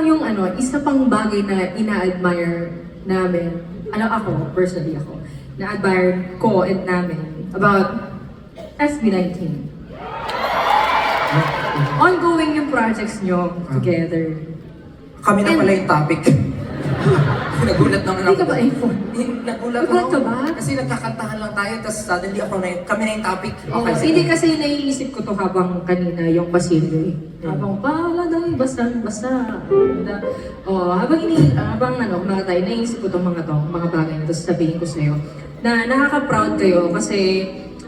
yung isa pang bagay na ina-admire namin, ako, personally ako, na-admire ko and namin about SB19. Ongoing yung projects nyo together. Kami na pala yung topic. Nagulat naman Hindi ako. ka ba iPhone? Nagulat Nagulat ka ako. ba? Kasi nagkakantahan lang tayo, tapos suddenly kami na yung topic. Oo, Okay, sige. hindi kasi naiisip ko to habang kanina yung pasilyo eh. Habang pala dahil basta. Habang mga tayo, naiisip ko tong mga bagay na to, sabihin ko sa'yo. Na nakaka-proud kayo kasi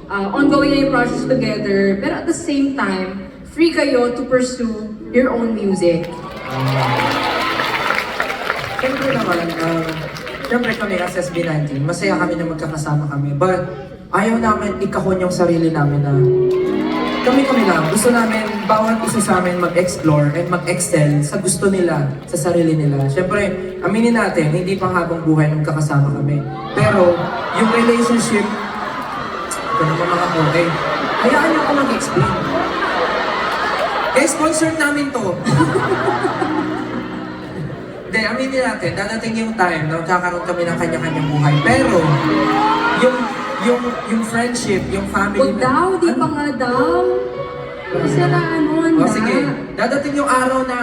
ongoing na yung projects together, pero at the same time, free kayo to pursue your own music. Siyempre naman, siyempre kami as SB19, masaya kami na magkakasama kami. But ayaw namin ikahon yung sarili namin na kami lang. Gusto namin, bawat isa sa amin mag-explore and mag-excel sa gusto nila, sa sarili nila. Siyempre, aminin natin, hindi pang habang buhay magkakasama kami. Pero yung relationship, ito naman mga okay, hayaan niyo ako mag-explain. Eh, sponsored namin to. Hindi, aminin natin, dadating yung time na magkakaroon kami ng kanya-kanyang buhay. Pero, yung friendship, yung family Huwag daw, di pa nga daw. Kasi na Oh, sige, dadating yung araw na...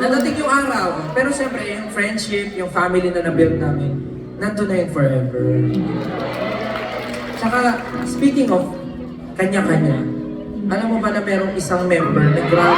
Dadating yung araw. Pero siyempre, yung friendship, yung family na na-build namin, nandun na yun forever. Tsaka, speaking of kanya-kanya, alam mo ba na merong isang member na grabe